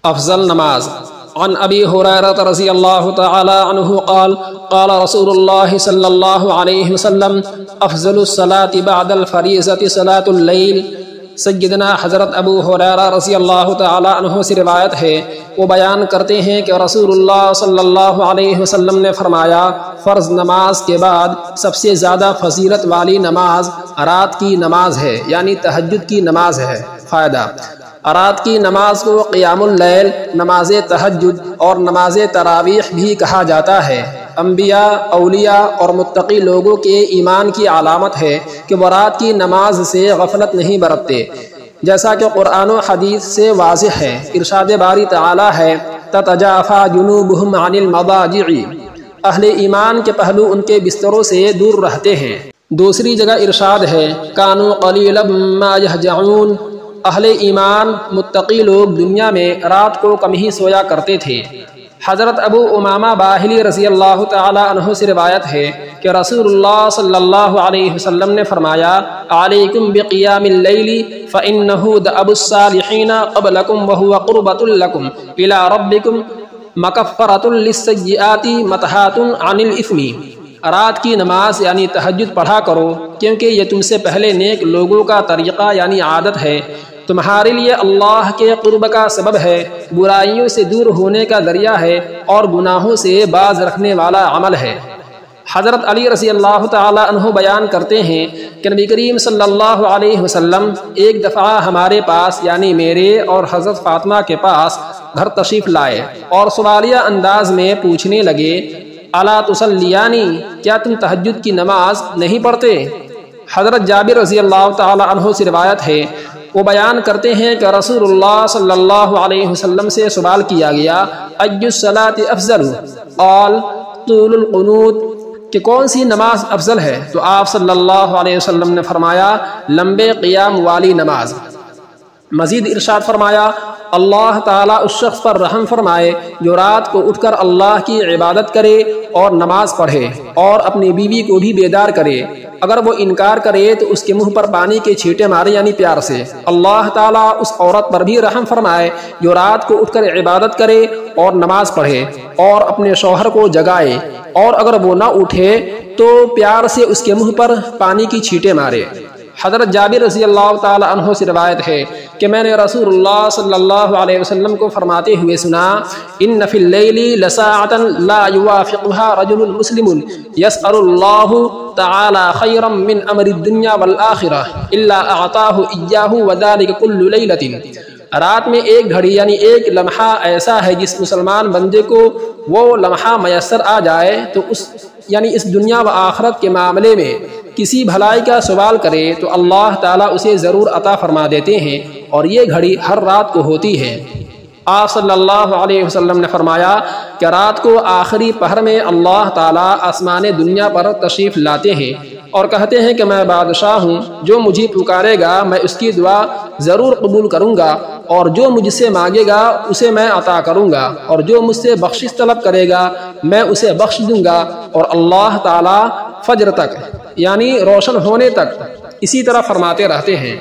افضل نماز۔ عن ابی ہریرہ رضی اللہ تعالی عنہ قال قال رسول اللہ صلی اللہ علیہ وسلم افضل الصلاة بعد الفریضة صلاة اللیل۔ سیدنا حضرت ابو ہریرہ رضی اللہ تعالی عنہ سے روایت ہے، وہ بیان کرتے ہیں کہ رسول اللہ صلی اللہ علیہ وسلم نے فرمایا، فرض نماز کے بعد سب سے زیادہ فضیلت والی نماز رات کی نماز ہے، یعنی تہجد کی نماز ہے۔ فائدہ: رات کی نماز کو قیام اللیل، نماز تہجد اور نماز تراویح بھی کہا جاتا ہے۔ انبیاء، اولیاء اور متقی لوگوں کے ایمان کی علامت ہے کہ وہ رات کی نماز سے غفلت نہیں برتتے، جیسا کہ قرآن و حدیث سے واضح ہے۔ ارشاد باری تعالی ہے، تتجافى جنوبهم عن المضاجع، اہل ایمان کے پہلو ان کے بستروں سے دور رہتے ہیں۔ دوسری جگہ ارشاد ہے، كانوا قليلا ما يهجعون، اہل ایمان متقی لوگ دنیا میں رات کو کم ہی سویا کرتے تھے۔ حضرت ابو امامہ باہلی رضی اللہ تعالی عنہ سے روایت ہے کہ رسول اللہ صلی اللہ علیہ وسلم نے فرمایا، علیکم بقیام اللیل فإنہ دأب الصالحین قبلکم وہو قربۃ لکم الی ربکم مکفرۃ للسیئات مطہات عن الإثم۔ رات کی نماز یعنی تہجد پڑھا کرو، کیونکہ یہ تم سے پہلے نیک لوگوں کا طریقہ یعنی عادت ہے، تمہارے لیے اللہ کے قرب کا سبب ہے، برائیوں سے دور ہونے کا ذریعہ ہے اور گناہوں سے باز رکھنے والا عمل ہے۔ حضرت علی رضی اللہ تعالی عنہ بیان کرتے ہیں کہ نبی کریم صلی اللہ علیہ وسلم ایک دفعہ ہمارے پاس یعنی میرے اور حضرت فاطمہ کے پاس گھر تشریف لائے اور سوالیہ انداز میں پوچھنے لگے، الا تصلیانی، کیا تم تہجد کی نماز نہیں پڑھتے؟ حضرت جابر رضی اللہ تعالی عنہ سے روایت ہے، وہ بیان کرتے ہیں کہ رسول اللہ صلی اللہ علیہ وسلم سے سوال کیا گیا، ای الصلاۃ افضل؟ قال طول القنوت، کہ کون سی نماز افضل ہے؟ تو آپ صلی اللہ علیہ وسلم نے فرمایا، لمبے قیام والی نماز۔ مزید ارشاد فرمایا، اللہ تعالیٰ اس شخص پر رحم فرمائے جو رات کو اٹھ کر اللہ کی عبادت کرے اور نماز پڑھے اور اپنی بیوی کو بھی بیدار کرے، اگر وہ انکار کرے تو اس کے منہ پر پانی کے چھینٹے مارے یعنی پیار سے۔ اللہ تعالیٰ اس عورت پر بھی رحم فرمائے جو رات کو اٹھ کر عبادت کرے اور نماز پڑھے اور اپنے شوہر کو جگائے، اور اگر وہ نہ اٹھے تو پیار سے اس کے منہ پر پانی کی چھینٹے مارے۔ حضرت جابر رضی اللہ تعالی عنہ سے روایت ہے کہ میں نے رسول اللہ صلی اللہ علیہ وسلم کو فرماتے ہوئے سنا، ان فی اللیل لساعۃ لا یوافقها رجل مسلم یسأل اللہ تعالی خیرا من امر الدنیا والآخرہ الا اعطاہ ایاہ وذلک کل لیلۃ۔ رات میں ایک گھڑی یعنی ایک لمحہ ایسا ہے جس مسلمان بندے کو وہ لمحہ میسر آ جائے تو اس دنیا و آخرت کے معاملے میں کسی بھلائی کا سوال کرے تو اللہ تعالیٰ اسے ضرور عطا فرما دیتے ہیں، اور یہ گھڑی ہر رات کو ہوتی ہے۔ آپ صلی اللہ علیہ وسلم نے فرمایا کہ رات کو آخری پہر میں اللہ تعالیٰ آسمان دنیا پر تشریف لاتے ہیں اور کہتے ہیں کہ میں بادشاہ ہوں، جو مجھے پکارے گا میں اس کی دعا ضرور قبول کروں گا، اور جو مجھ سے مانگے گا اسے میں عطا کروں گا، اور جو مجھ سے بخشش طلب کرے گا میں اسے بخش دوں گا۔ اور اللہ تعالیٰ فجر تک یعنی روشن ہونے تک اسی طرح فرماتے رہتے ہیں۔